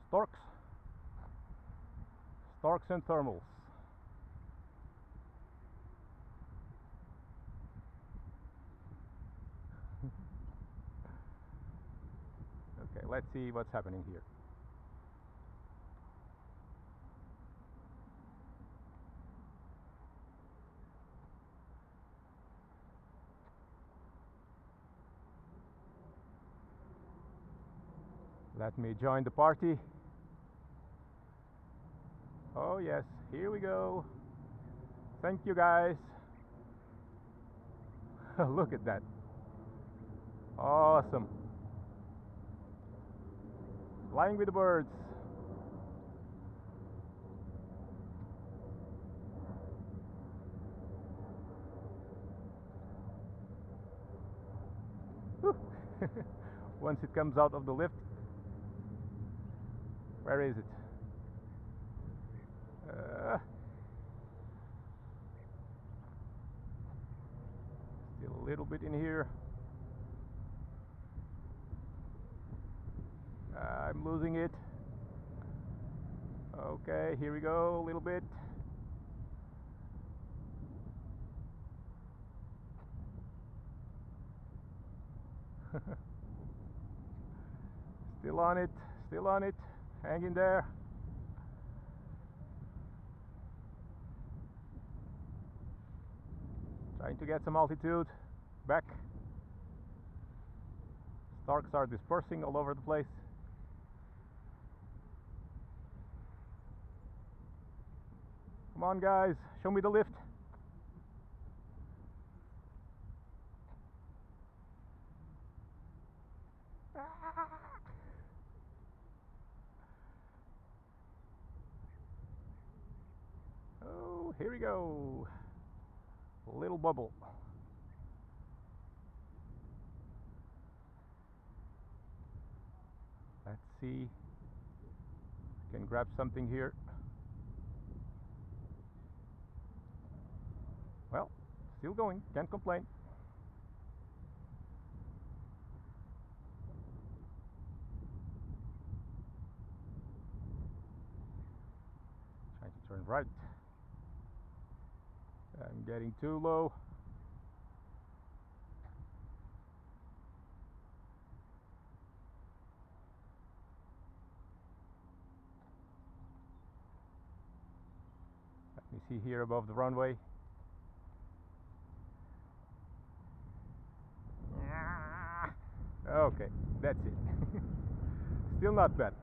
Storks. Storks and thermals. Okay, let's see what's happening here. Let me join the party. Oh yes, here we go. Thank you guys. Look at that. Awesome. Flying with the birds. Once it comes out of the lift. Where is it? Still a little bit in here. I'm losing it. Okay, here we go, a little bit. Still on it, still on it. Hang in there. Trying to get some altitude. Back. Storks are dispersing all over the place. Come on guys, show me the lift. Oh, here we go. Little bubble. Let's see. Can grab something here. Well, still going, can't complain. Trying to turn right. I'm getting too low. Let me see here above the runway. Okay, that's it. Still not bad.